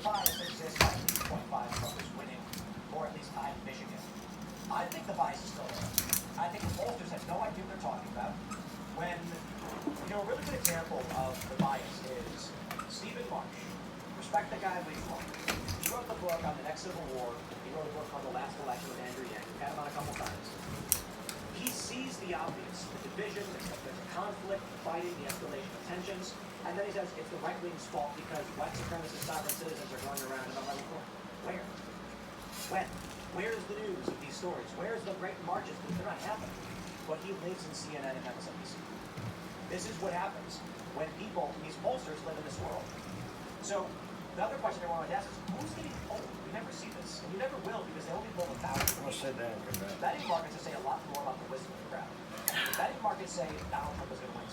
bias exists by at least 0.5 Trumpers winning, or at least tied Michigan. I think the bias is still there. I think the pollsters have no idea what they're talking about. When, a really good example of the bias is Stephen Marsh. Respect the guy, but he's wrong. He wrote the book on the next Civil War. He wrote a book called The Last Election with Andrew Yang. We've had him on a couple times. He sees the obvious, the division, the conflict, the fighting, the escalation of tensions, and then he says it's the right wing's fault because white supremacist sovereign citizens are going around and I'm like, where? When? Where is the news of these stories? Where is the great marches? Because they're not happening. But he lives in CNN and MSNBC. This is what happens when people, these pollsters, live in this world. So the other question I wanted to ask is, who's getting polled? We never see this, and you never will because they only poll 1,000. I'll sit down and come back. Betting markets say a lot more about the wisdom of the crowd. The betting markets say Donald Trump is going to win